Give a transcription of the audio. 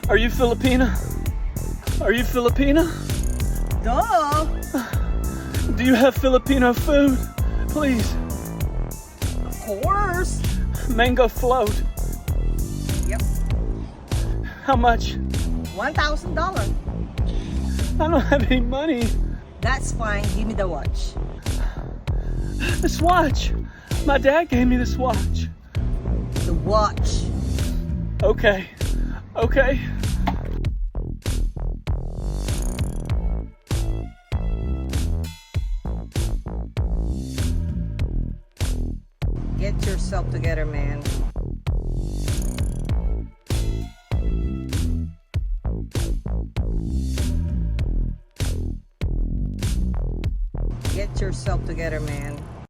Are you Filipina? Are you Filipina? Duh! Do you have Filipino food? Please. Of course! Mango float. Yep. How much? $1,000. I don't have any money. That's fine. Give me the watch. This watch. My dad gave me this watch. The watch. Okay. Okay. Get yourself together, man. Get yourself together, man.